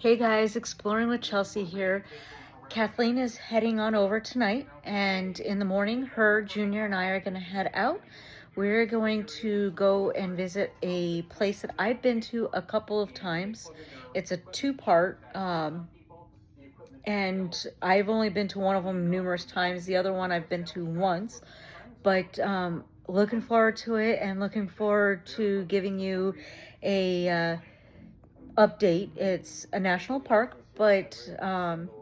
Hey guys, Exploring with Chelsea here. Kathleen is heading on over tonight, and in the morning, her, Junior, and I are going to head out. We're going to go and visit a place that I've been to a couple of times. It's a two-part, and I've only been to one of them numerous times. The other one I've been to once, but looking forward to it and looking forward to giving you a update. It's a national park, but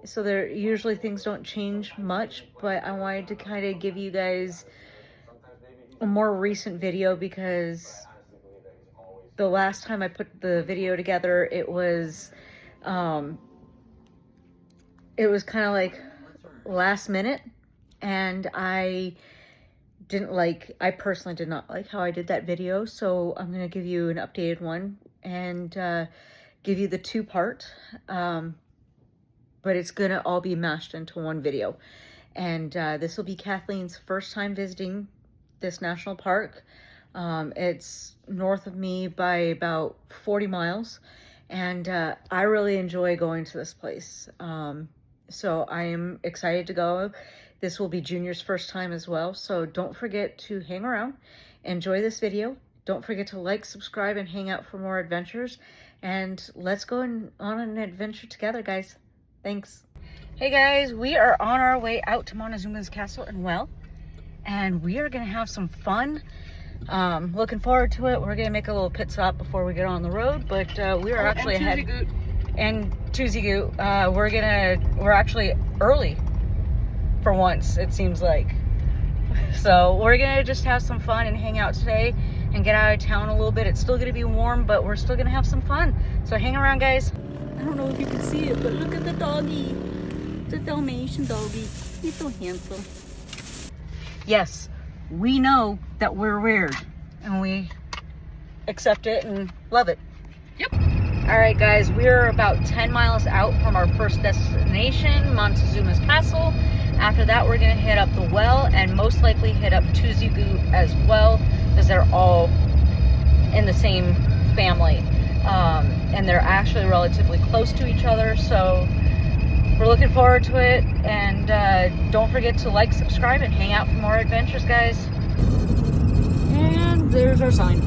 so there usually things don't change much, but I wanted to kind of give you guys a more recent video because the last time I put the video together, it was kind of like last minute, and I personally did not like how I did that video, so I'm going to give you an updated one and give you the two-part, but it's gonna all be mashed into one video. And this will be Kathleen's first time visiting this national park. It's north of me by about 40 miles, and I really enjoy going to this place. So I am excited to go. This will be Junior's first time as well, so don't forget to hang around, enjoy this video. Don't forget to like, subscribe, and hang out for more adventures. And let's go on an adventure together, guys. Thanks. Hey guys, we are on our way out to Montezuma's Castle and Well, and we are gonna have some fun. Looking forward to it. We're gonna make a little pit stop before we get on the road, but we are actually ahead. And Tuzigoot. We're actually early for once, it seems like. So we're gonna just have some fun and hang out today and get out of town a little bit. It's still gonna be warm, but we're still gonna have some fun. So hang around, guys. I don't know if you can see it, but look at the doggy. The Dalmatian doggy. He's so handsome. Yes, we know that we're weird, and we accept it and love it. Yep. All right, guys, we're about 10 miles out from our first destination, Montezuma's Castle. After that, we're gonna hit up the well and most likely hit up Tuzigoot as well, because they're all in the same family. And they're actually relatively close to each other, so we're looking forward to it. And don't forget to like, subscribe, and hang out for more adventures, guys. And there's our sign.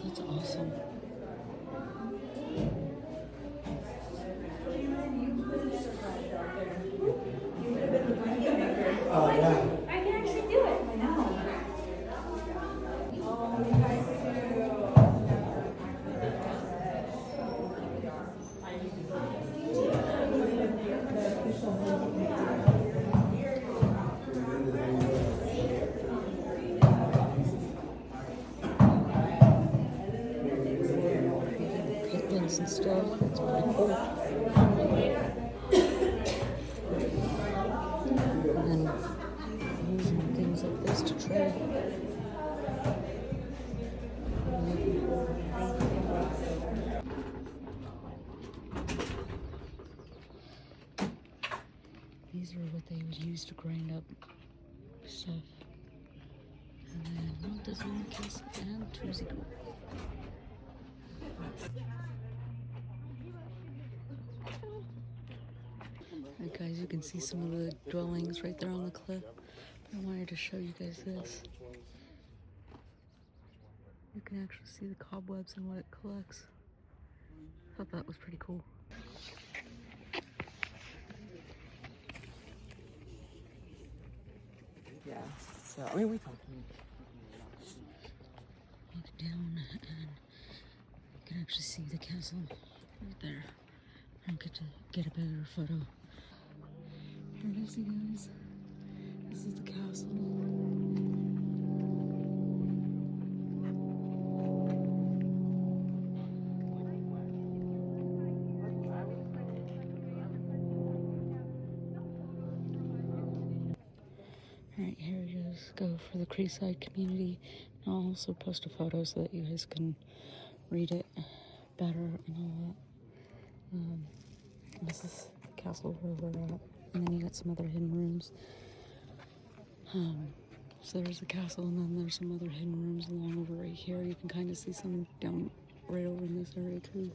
That's awesome. Oh, yeah. I can actually do it. I know. Pigments and stuff. That's pretty cool. And using things like this to trade. These are what they would use to grind up stuff. And then Montezuma Castle and Tuzigo. Alright guys, you can see some of the dwellings right there on the cliff. I wanted to show you guys this. You can actually see the cobwebs and what it collects. I thought that was pretty cool. Yeah, so I mean, we talked to him. Look down and you can actually see the castle right there. I don't get to get a better photo. Here it is, you guys. This is the castle. Alright, here it is. Go for the Creekside community. And I'll also post a photo so that you guys can read it better and all that. This is the castle where we're at. And then you got some other hidden rooms. So there's the castle, and then there's some other hidden rooms along over right here. You can kind of see some down right over in this area too.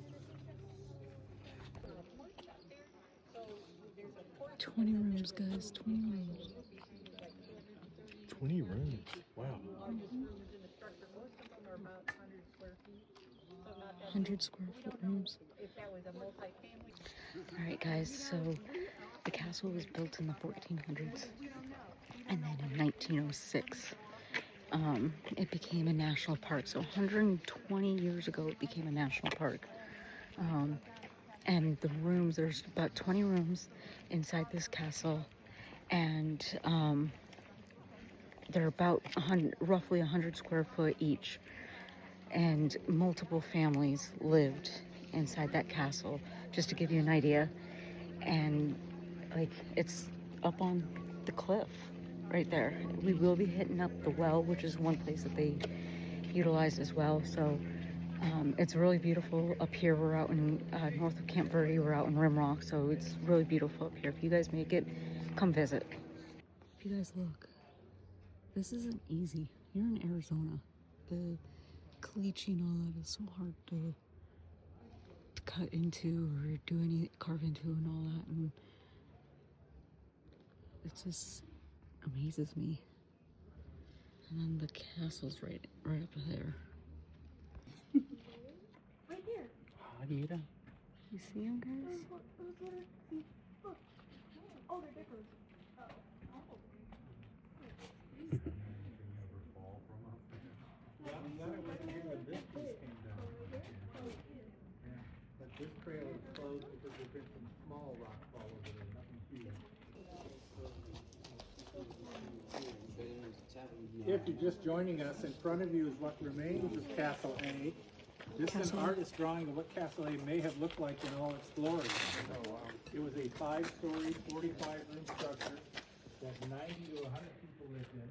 20 rooms, guys. 20 rooms. 20 rooms. Wow. 100 square foot rooms. Alright guys, so the castle was built in the 1400s, and then in 1906 it became a national park. So 120 years ago it became a national park. And the rooms, there's about 20 rooms inside this castle, and they're about roughly 100 square foot each, and multiple families lived inside that castle, just to give you an idea. And like, it's up on the cliff right there. We will be hitting up the well, which is one place that they utilize as well. So it's really beautiful up here. We're out in north of Camp Verde. We're out in Rimrock, so it's really beautiful up here. If you guys make it, come visit. If you guys look, this isn't easy. You're in Arizona. The caliche and all that is so hard to cut into or carve into and all that, and it just amazes me. And then the castle's right up there. Right here. Hi, Mira. You see them, guys? Oh, they're different. But this trail is closed because there's been some small rock fall over there, nothing huge. If you're just joining us, in front of you is what remains of Castle A. This is an artist's drawing of what Castle A may have looked like in all its glory. It was a 5-story, 45-room structure that 90 to 100 people lived in.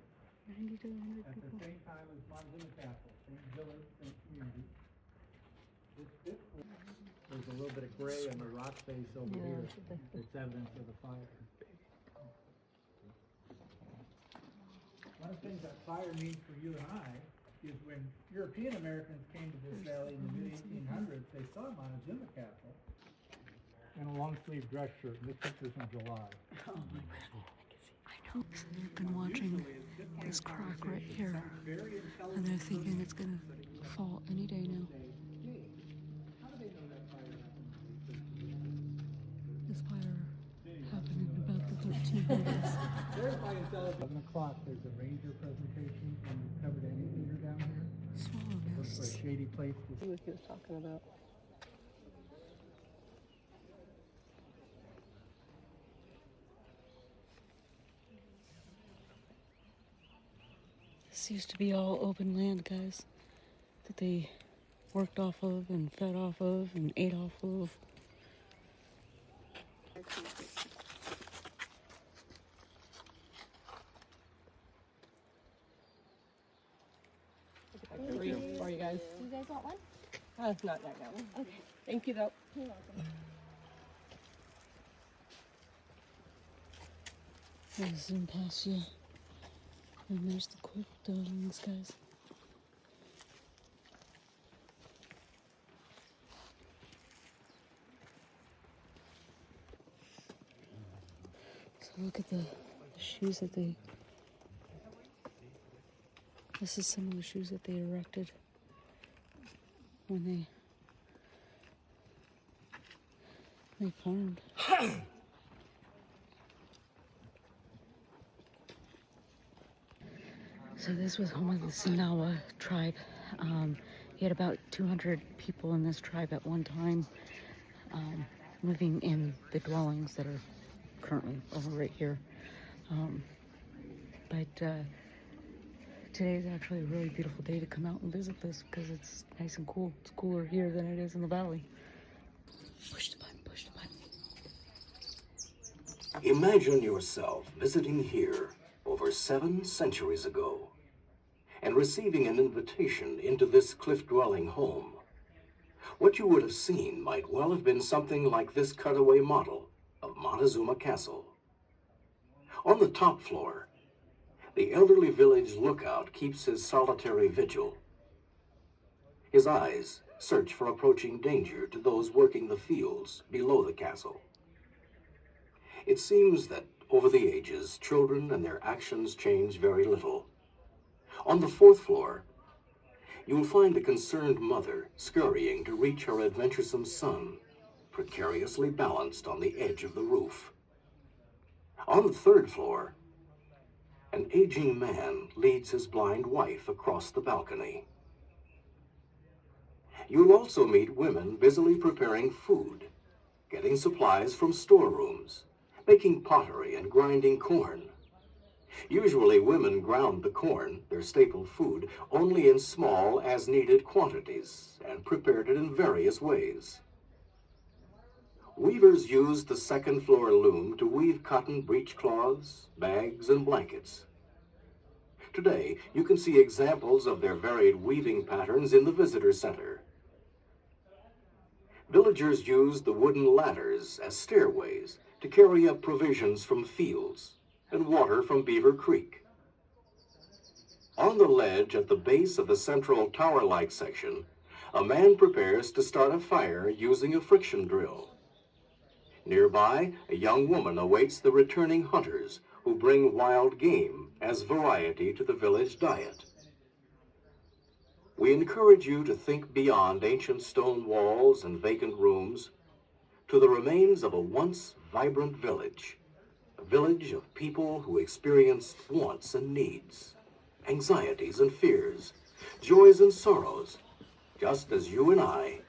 90 to 100 At people. the same time as Montezuma Castle, same village, same community. There's a little bit of gray on the rock face over here. It's evidence of the fire. One of the things that fire means for you and I is when European Americans came to this valley in the mid-1800s, they saw Montezuma Castle and a long-sleeve dress shirt. And this picture's in July. Oh my God. I know. So they've been watching this crack right here, and they're thinking it's gonna fall any day now. This fire happened in about the 1300s. There's my intelligence. 11 o'clock, there's a ranger presentation from the covered amphitheater down here. Swallow Looks for a nests. shady place to What he was talking about. This used to be all open land, guys, that they worked off of and fed off of and ate off of. Three for you guys. Do you guys want one? Not right now. Okay. Thank you though. You're welcome. I'll zoom past you. And there's the quick dwellings, guys. So look at the shoes that they... This is some of the shoes that they erected when they farmed. So this was home of the Sinawa tribe. You had about 200 people in this tribe at one time, living in the dwellings that are currently over right here. But today is actually a really beautiful day to come out and visit this because it's nice and cool. It's cooler here than it is in the valley. Push the button, push the button. Imagine yourself visiting here over 7 centuries ago and receiving an invitation into this cliff-dwelling home. What you would have seen might well have been something like this cutaway model of Montezuma Castle. On the top floor, the elderly village lookout keeps his solitary vigil. His eyes search for approaching danger to those working the fields below the castle. It seems that over the ages, children and their actions change very little. On the 4th floor, you'll find a concerned mother scurrying to reach her adventuresome son, precariously balanced on the edge of the roof. On the 3rd floor, an aging man leads his blind wife across the balcony. You'll also meet women busily preparing food, getting supplies from storerooms, making pottery and grinding corn. Usually women ground the corn, their staple food, only in small as-needed quantities and prepared it in various ways. Weavers used the 2nd floor loom to weave cotton breechcloths, bags, and blankets. Today, you can see examples of their varied weaving patterns in the visitor center. Villagers used the wooden ladders as stairways to carry up provisions from fields and water from Beaver Creek. On the ledge at the base of the central tower-like section, a man prepares to start a fire using a friction drill. Nearby, a young woman awaits the returning hunters who bring wild game as variety to the village diet. We encourage you to think beyond ancient stone walls and vacant rooms to the remains of a once vibrant village. A village of people who experienced wants and needs, anxieties and fears, joys and sorrows, just as you and I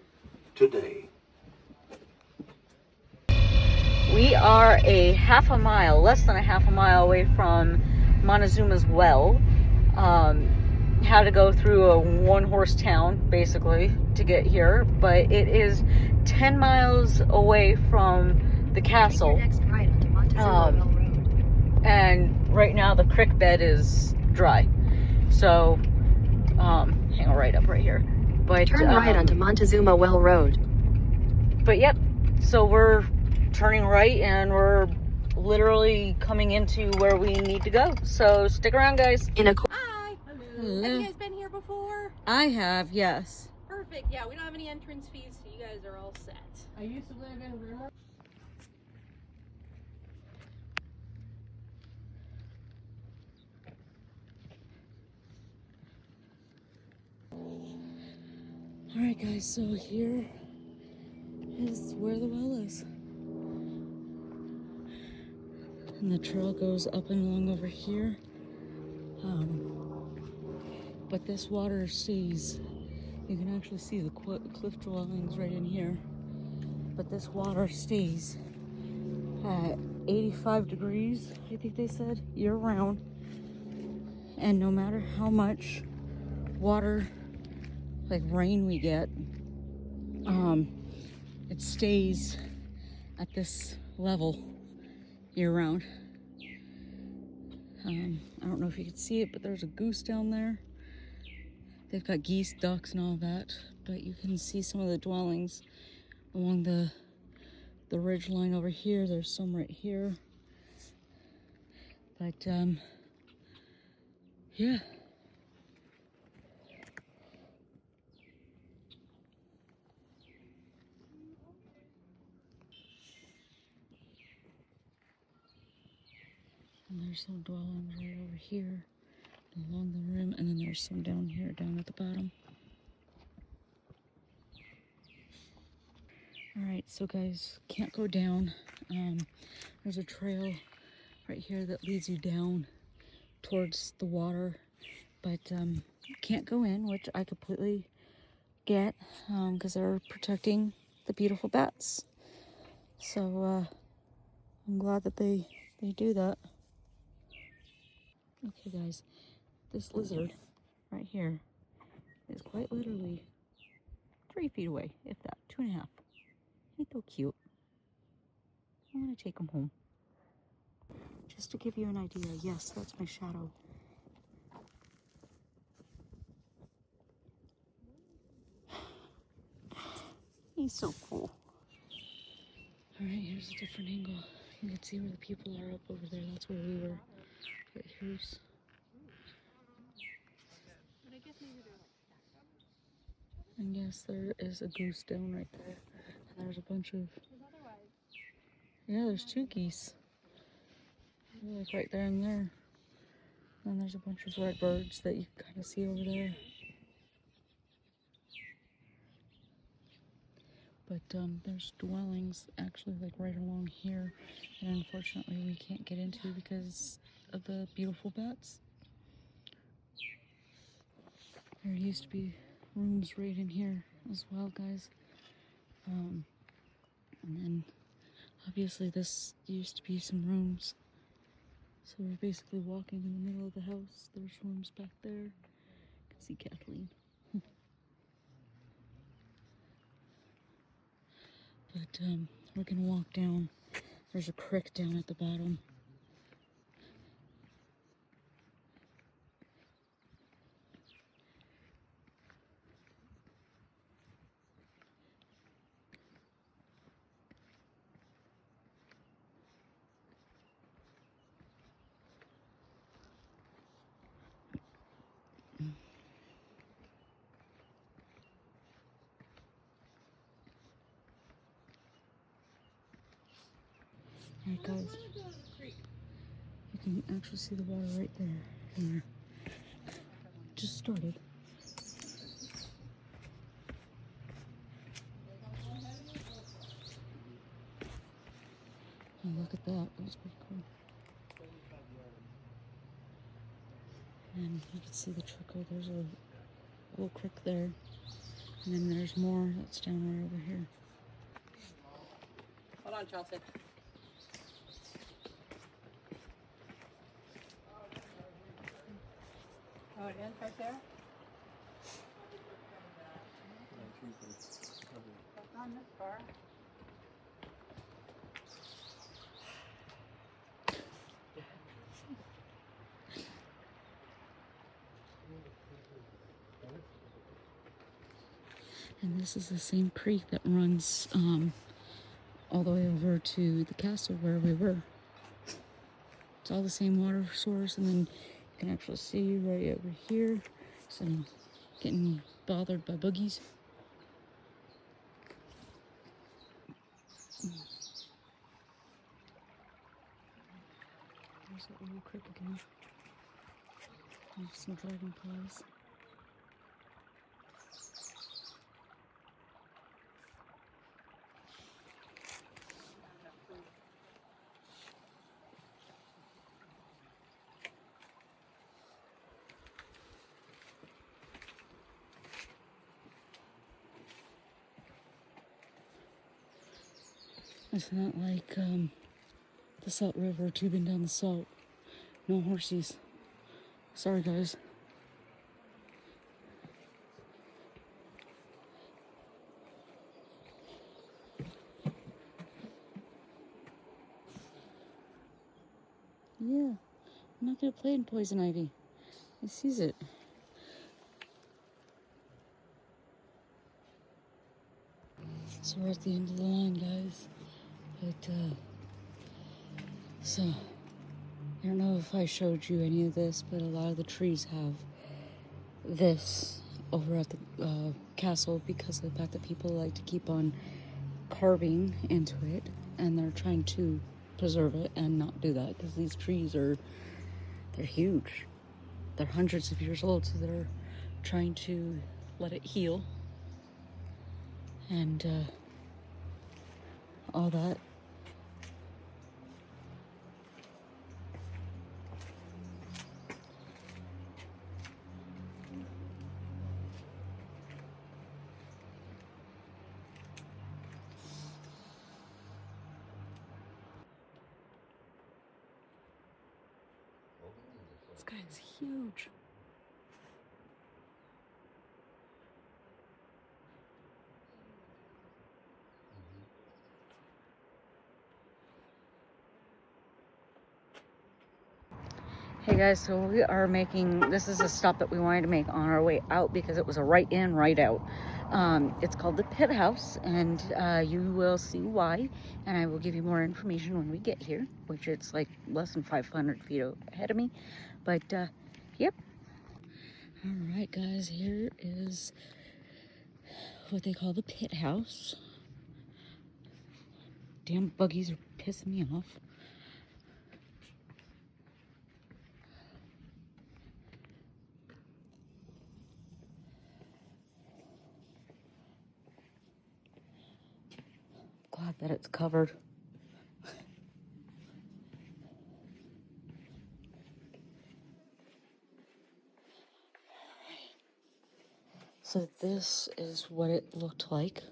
today. We are a half a mile, less than a half a mile away from Montezuma's well. Had to go through a one-horse town, basically, to get here, but it is 10 miles away from the castle. And right now the creek bed is dry, so hang on right up right here. But turn right onto Montezuma Well Road. But yep, so we're turning right and we're literally coming into where we need to go. So stick around, guys. Hi. Hello. Have you guys been here before? I have, yes. Perfect. Yeah, we don't have any entrance fees, so you guys are all set. I used to live in Vermont. Alright guys, so here is where the well is. And the trail goes up and along over here. But this water stays, you can actually see the cliff dwellings right in here. But this water stays at 85 degrees, I think they said, year round. And no matter how much water, like rain we get, it stays at this level year round. I don't know if you can see it, but there's a goose down there. They've got geese, ducks, and all that, but you can see some of the dwellings along the ridge line over here. There's some right here. But yeah. And there's some dwellings right over here along the rim, and then there's some down here, down at the bottom. All right, so guys, can't go down. There's a trail right here that leads you down towards the water, but can't go in, which I completely get, because they're protecting the beautiful bats. So I'm glad that they do that. Okay, guys, this lizard right here is quite literally 3 feet away, if that, 2.5. He's so cute. I'm gonna take him home. Just to give you an idea, yes, that's my shadow. He's so cool. All right, here's a different angle. You can see where the people are up over there. That's where we were. But here's... And yes, there is a goose down right there. And there's a bunch of... Yeah, there's 2 geese. They're like right there and there. And there's a bunch of red birds that you can kind of see over there. But there's dwellings actually like right along here. And unfortunately we can't get into because of the beautiful bats. There used to be rooms right in here as well, guys. And then obviously this used to be some rooms. So we're basically walking in the middle of the house. There's rooms back there. You can see Kathleen. But we're gonna walk down. There's a creek down at the bottom. Alright guys, you can actually see the water right there. Here. Just started. And look at that, that was pretty cool. And you can see the trickle, there's a little creek there. And then there's more that's down right over here. Hold on, Chelsea. Oh, it ends right there? Not this far. And this is the same creek that runs all the way over to the castle where we were. It's all the same water source, and then you can actually see right over here some getting bothered by boogies. There's that little creek again. There's some dragonflies. It's not like the Salt River tubing down the salt. No horsies. Sorry, guys. Yeah, I'm not gonna play in poison ivy. He sees it. So we're at the end of the line, guys. But so I don't know if I showed you any of this, but a lot of the trees have this over at the castle because of the fact that people like to keep on carving into it, and they're trying to preserve it and not do that because these trees they're huge. They're hundreds of years old, so they're trying to let it heal and all that. This guy is huge. Hey guys, so we are making, this is a stop that we wanted to make on our way out because it was a right in, right out. It's called the Pit House, and you will see why, and I will give you more information when we get here, which it's like less than 500 feet ahead of me, but yep. All right guys, here is what they call the Pit House. Damn buggies are pissing me off. Glad that it's covered. So this is what it looked like.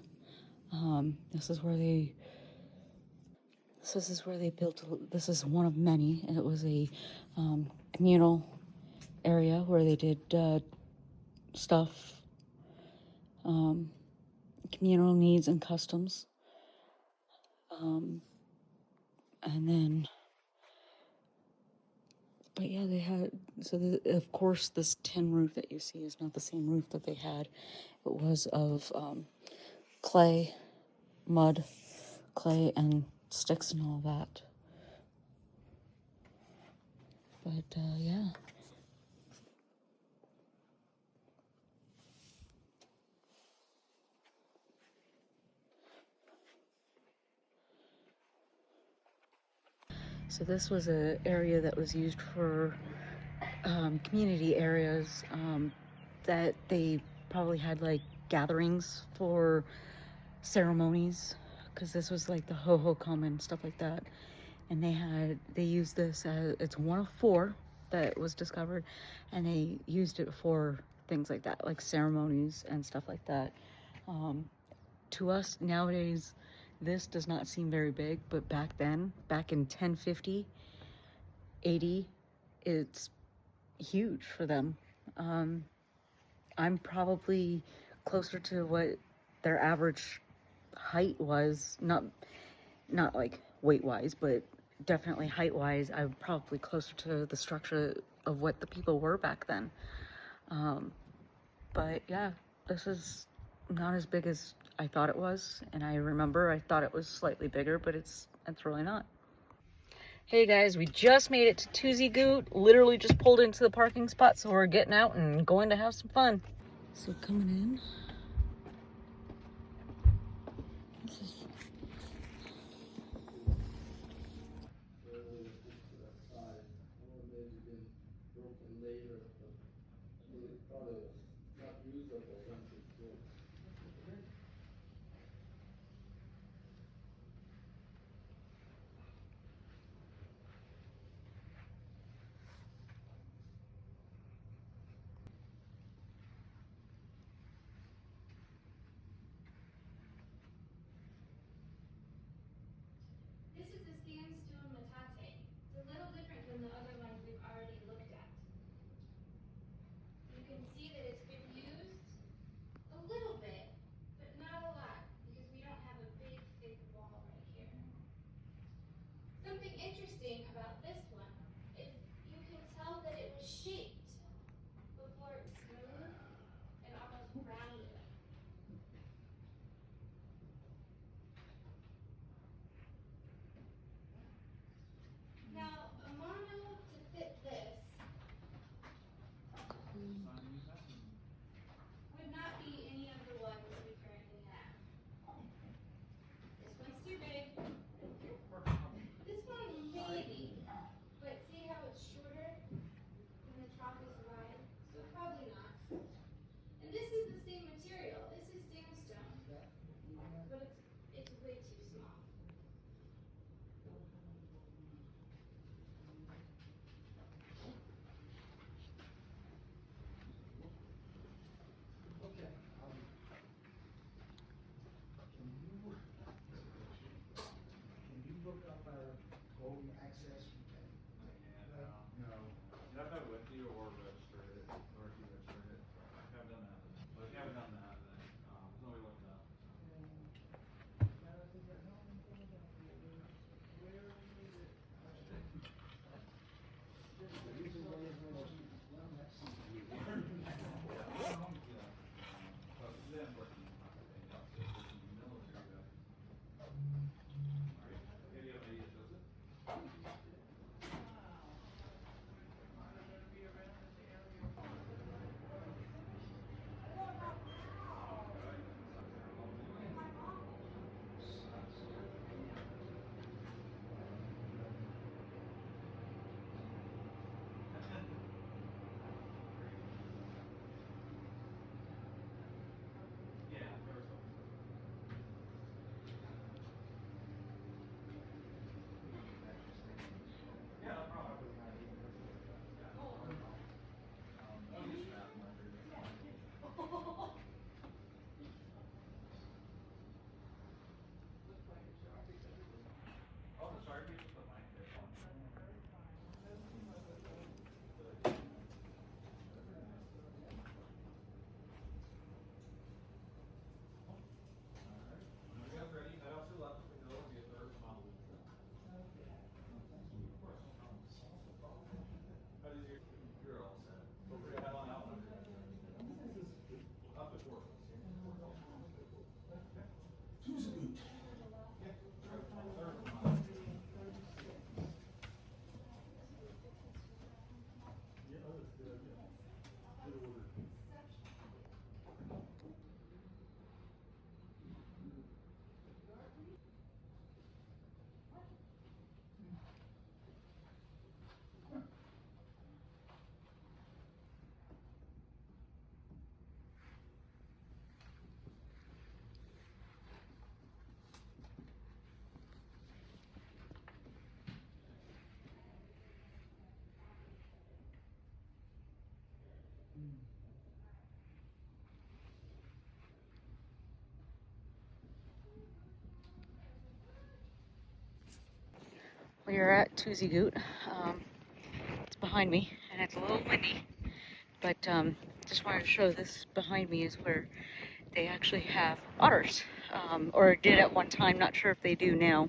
This is where they built. This is one of many, and it was a communal area where they did stuff, communal needs and customs. And then, but yeah, they had, so of course this tin roof that you see is not the same roof that they had. It was of clay, mud, clay, and sticks and all that. But yeah. So this was an area that was used for community areas that they probably had like gatherings for ceremonies, because this was like the ho-ho-cum and stuff like that. And they used this as, it's one of four that was discovered, and they used it for things like that, like ceremonies and stuff like that. To us nowadays, this does not seem very big, but back then, back in 1050, 80, it's huge for them. I'm probably closer to what their average height was, not like weight wise, but definitely height wise. I'm probably closer to the structure of what the people were back then. But yeah, this is not as big as I thought it was, and I remember I thought it was slightly bigger, but it's really not. Hey guys, we just made it to Tuesday Goot. Literally just pulled into the parking spot, so we're getting out and going to have some fun. So coming in, this is This is a sandstone metate. It's a little different than the other ones we've already looked at. You can see that it's been used a little bit, but not a lot, because we don't have a big, thick wall right here. Something interesting about this one is you can tell that it was shaped before it was smooth and almost rounded. Now, a mono We are at Tuesday Goot. It's behind me, and it's a little windy, but just wanted to show this behind me is where they actually have otters, or did at one time. Not sure if they do now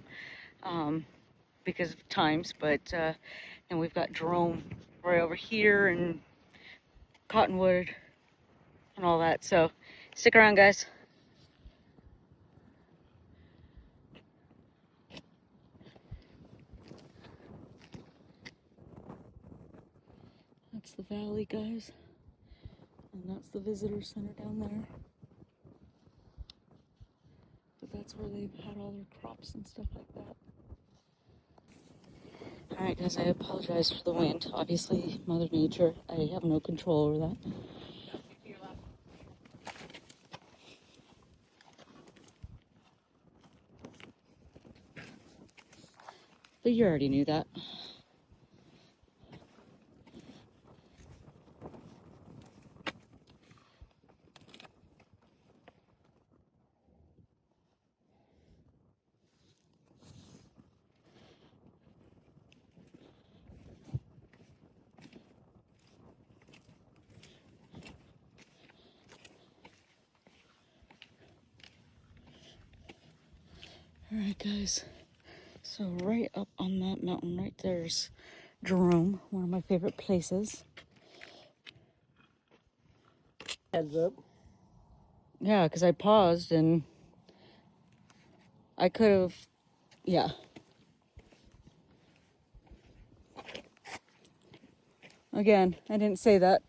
because of times, but and we've got Jerome right over here and Cottonwood and all that. So stick around, guys. That's the valley, guys, and that's the visitor center down there. But that's where they've had all their crops and stuff like that. Alright guys, I apologize for the wind. Obviously, Mother Nature, I have no control over that. But you already knew that. Alright guys, so right up on that mountain right there's Jerome, one of my favorite places. Heads up. Yeah, because I paused and I could have, yeah. Again, I didn't say that.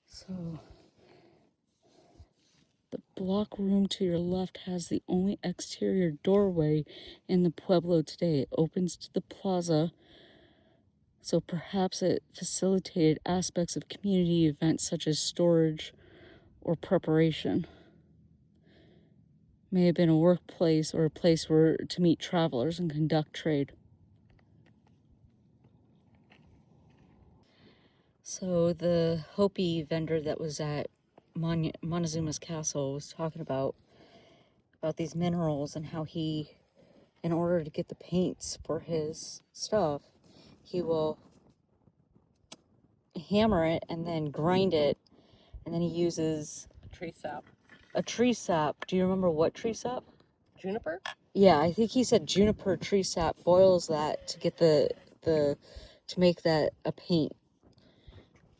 So, the block room to your left has the only exterior doorway in the Pueblo today. It opens to the plaza, so perhaps it facilitated aspects of community events such as storage or preparation. May have been a workplace or a place where to meet travelers and conduct trade. So the Hopi vendor that was at Montezuma's castle was talking about these minerals and how he, in order to get the paints for his stuff, he will hammer it and then grind it, and then he uses Tree sap. a tree sap. Do you remember what tree sap? Juniper? Yeah, I think he said juniper tree sap, boils that to get the to make that a paint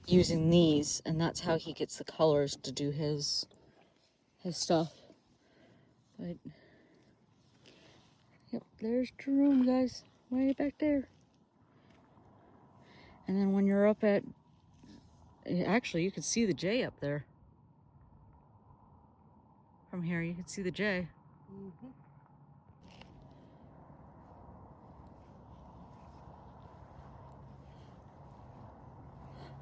using these, and that's how he gets the colors to do his stuff. But yep, there's Jerome, guys, way back there. And then when you're up at, actually you can see the J up there. From here you can see the J. Mm-hmm.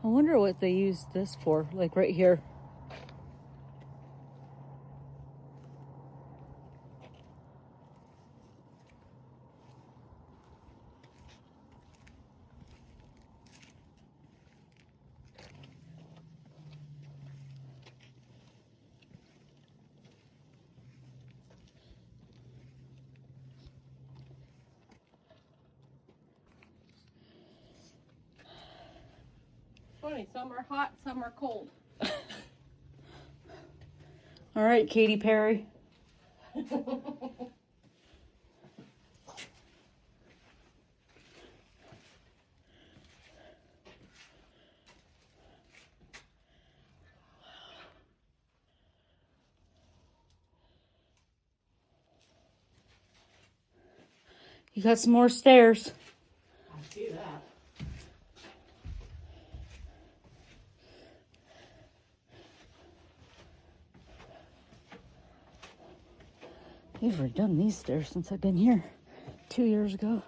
I wonder what they use this for, like right here. Funny, some are hot, some are cold. All right, Katy Perry. You got some more stairs. I see that. You've redone these stairs since I've been here 2 years ago.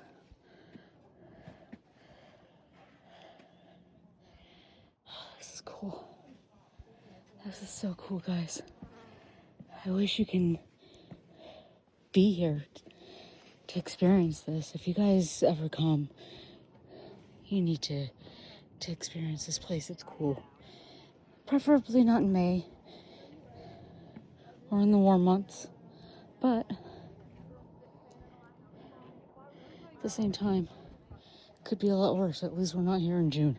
This is cool. This is so cool, guys. I wish you can be here to experience this. If you guys ever come, you need to experience this place. It's cool. Preferably not in May or in the warm months, but at the same time, it could be a lot worse. At least we're not here in June.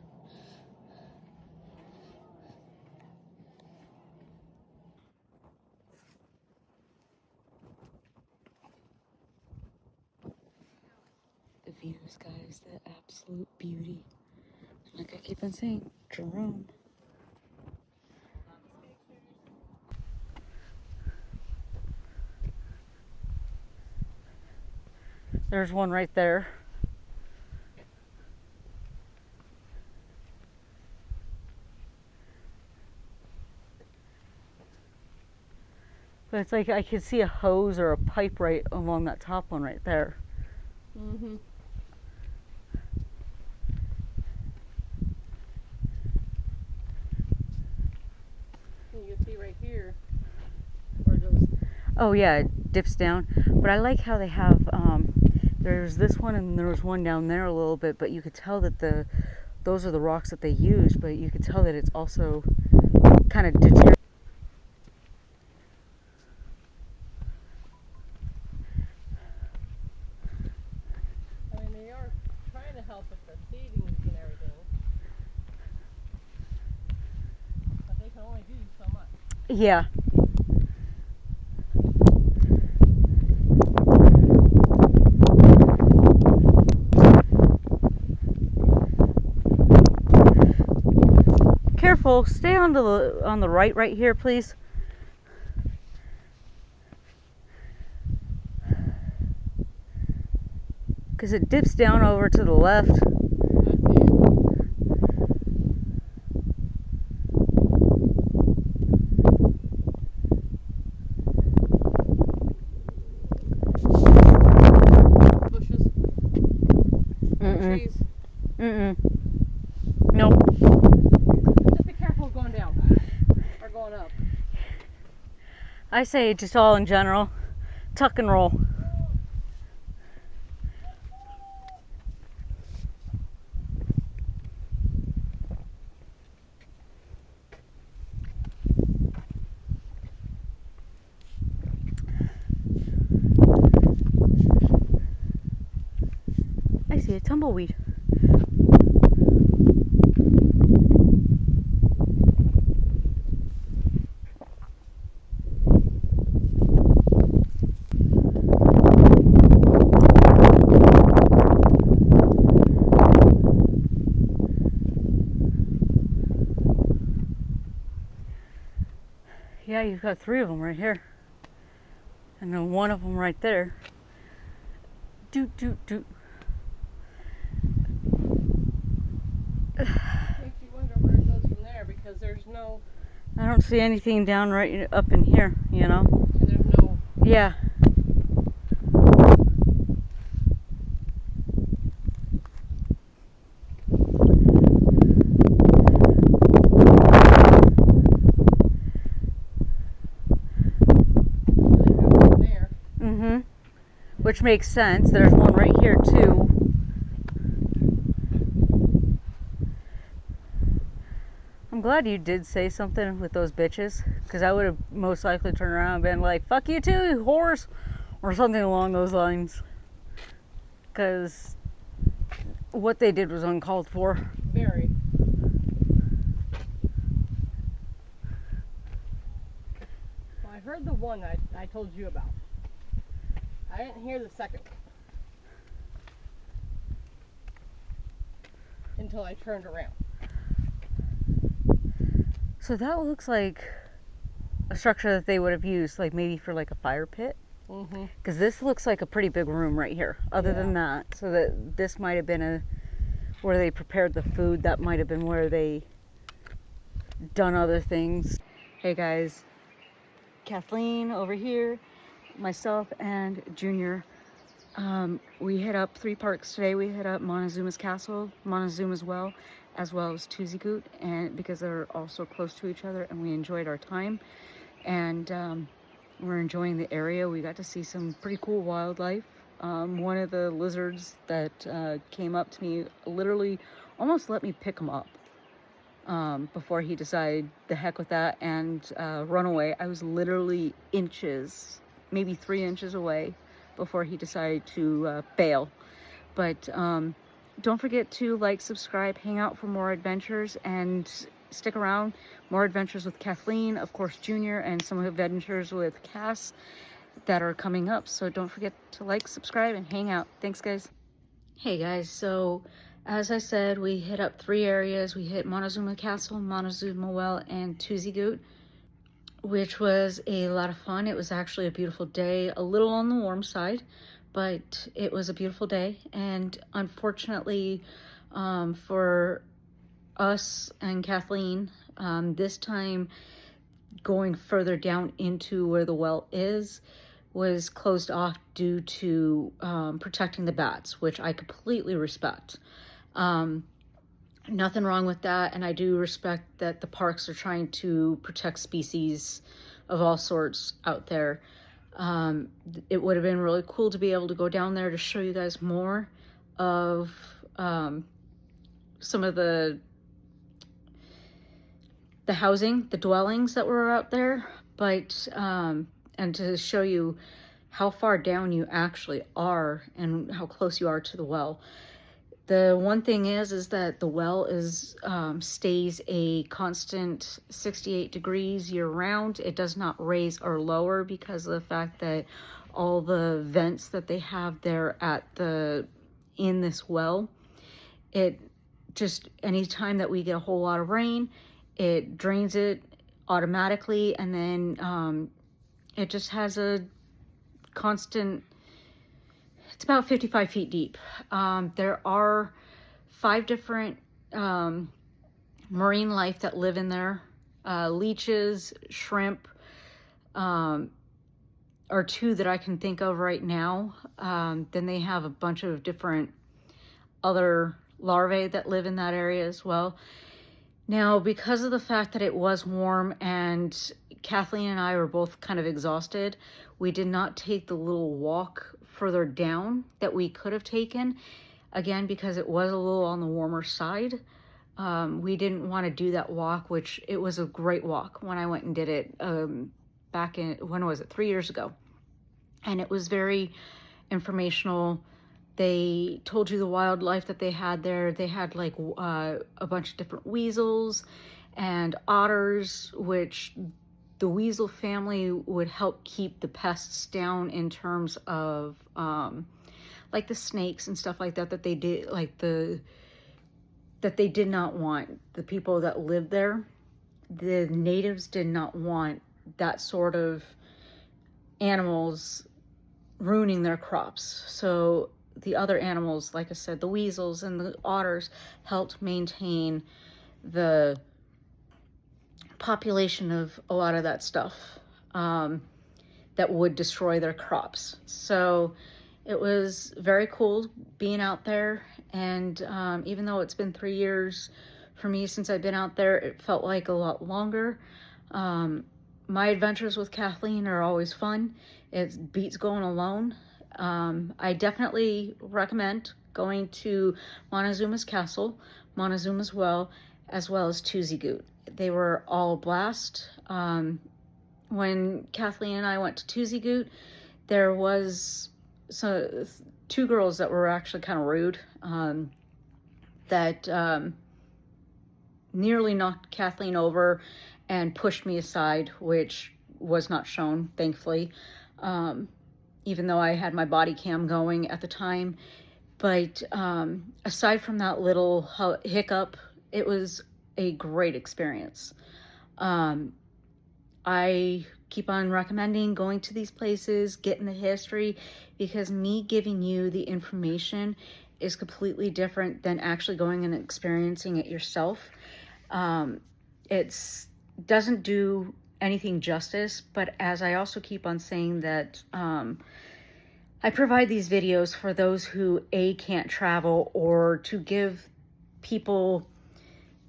The views, guys, the absolute beauty. Like I keep on saying, Jerome. There's one right there. But it's like I could see a hose or a pipe right along that top one right there. Mm-hmm. You can see right here where it goes. Oh yeah, it dips down. But I like how they have, there's this one and there was one down there a little bit, but you could tell that those are the rocks that they used, but you could tell that it's also kind of deteriorated. I mean, they are trying to help with the seedings and everything. But they can only do so much. Yeah. Careful, stay on the right here, please. Because it dips down over to the left. Bushes. Mm-mm. Trees. Mm-mm. Nope. Just be careful going down or going up. I say just all in general. Tuck and roll. a tumbleweed. Yeah, you've got 3 of them right here. And then 1 of them right there. Doot, doot, doot. Makes you wonder where it goes from there because there's no. I don't see anything down right up in here, you know? And there's no. Yeah. Mm-hmm. Which makes sense. There's one right here too. I'm glad you did say something with those bitches, because I would have most likely turned around and been like, fuck you too, you whores, or something along those lines. Because what they did was uncalled for. Very. Well, I heard the one I told you about. I didn't hear the second one until I turned around. So that looks like a structure that they would have used, like maybe for like a fire pit. Mm-hmm. Because this looks like a pretty big room right here. Other than that, so that this might have been where they prepared the food. That might have been where they done other things. Hey guys, Kathleen over here, myself and Junior. We hit up 3 parks today. We hit up Montezuma's Castle, Montezuma's Well, as well as Tuzigoot, and because they're all so close to each other, and we enjoyed our time. And we're enjoying the area. We got to see some pretty cool wildlife. One of the lizards that came up to me literally almost let me pick him up before he decided the heck with that and run away. I was literally inches, maybe 3 inches away before he decided to bail. But don't forget to like, subscribe, hang out for more adventures, and stick around. More adventures with Kathleen, of course Junior, and some adventures with Cass that are coming up. So don't forget to like, subscribe, and hang out. Thanks guys. Hey guys, so as I said, we hit up 3 areas. We hit Montezuma Castle, Montezuma Well, and Tuzigoot, which was a lot of fun. It was actually a beautiful day, a little on the warm side, but it was a beautiful day. And unfortunately for us and Kathleen, this time going further down into where the well is was closed off due to protecting the bats, which I completely respect. Nothing wrong with that, and I do respect that the parks are trying to protect species of all sorts out there. It would have been really cool to be able to go down there to show you guys more of some of the housing, the dwellings that were out there, but and to show you how far down you actually are and how close you are to the well. The one thing is that the well is stays a constant 68 degrees year round. It does not raise or lower because of the fact that all the vents that they have there in this well, it just, anytime that we get a whole lot of rain, it drains it automatically, and then it just has a constant. It's about 55 feet deep. There are 5 different marine life that live in there. Leeches, shrimp, are 2 that I can think of right now. Then they have a bunch of different other larvae that live in that area as well. Now, because of the fact that it was warm and Kathleen and I were both kind of exhausted, we did not take the little walk further down that we could have taken. Again, because it was a little on the warmer side. We didn't want to do that walk, which it was a great walk when I went and did it back in, when was it, 3 years ago. And it was very informational. They told you the wildlife that they had there. They had like a bunch of different weasels and otters, which the weasel family would help keep the pests down in terms of like the snakes and stuff like that that they did, like that they did not want. The people that lived there, the natives did not want that sort of animals ruining their crops. So the other animals, like I said, the weasels and the otters, helped maintain the population of a lot of that stuff that would destroy their crops. So it was very cool being out there. And even though it's been 3 years for me since I've been out there, it felt like a lot longer. My adventures with Kathleen are always fun. It beats going alone. I definitely recommend going to Montezuma's Castle, Montezuma's Well, as well as Tuzigoot. They were all a blast. When Kathleen and I went to Tuzigoot, there was two girls that were actually kind of rude, that nearly knocked Kathleen over and pushed me aside, which was not shown, thankfully, even though I had my body cam going at the time. But aside from that little hiccup, it was a great experience. I keep on recommending going to these places, getting the history, because me giving you the information is completely different than actually going and experiencing it yourself. It doesn't do anything justice, but as I also keep on saying that I provide these videos for those who can't travel, or to give people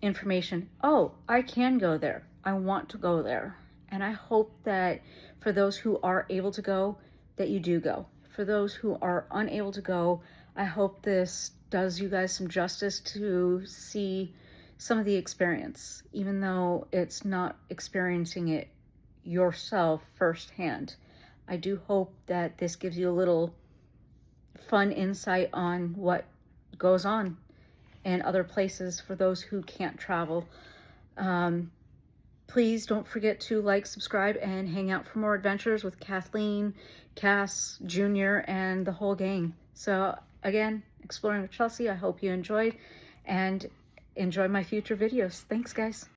information. Oh, I can go there. I want to go there. And I hope that for those who are able to go, that you do go. For those who are unable to go, I hope this does you guys some justice to see some of the experience, even though it's not experiencing it yourself firsthand. I do hope that this gives you a little fun insight on what goes on in other places for those who can't travel. Please don't forget to like, subscribe, and hang out for more adventures with Kathleen, Cass, Junior, and the whole gang. So again, Exploring with Chelsea, I hope you enjoyed and enjoy my future videos. Thanks, guys.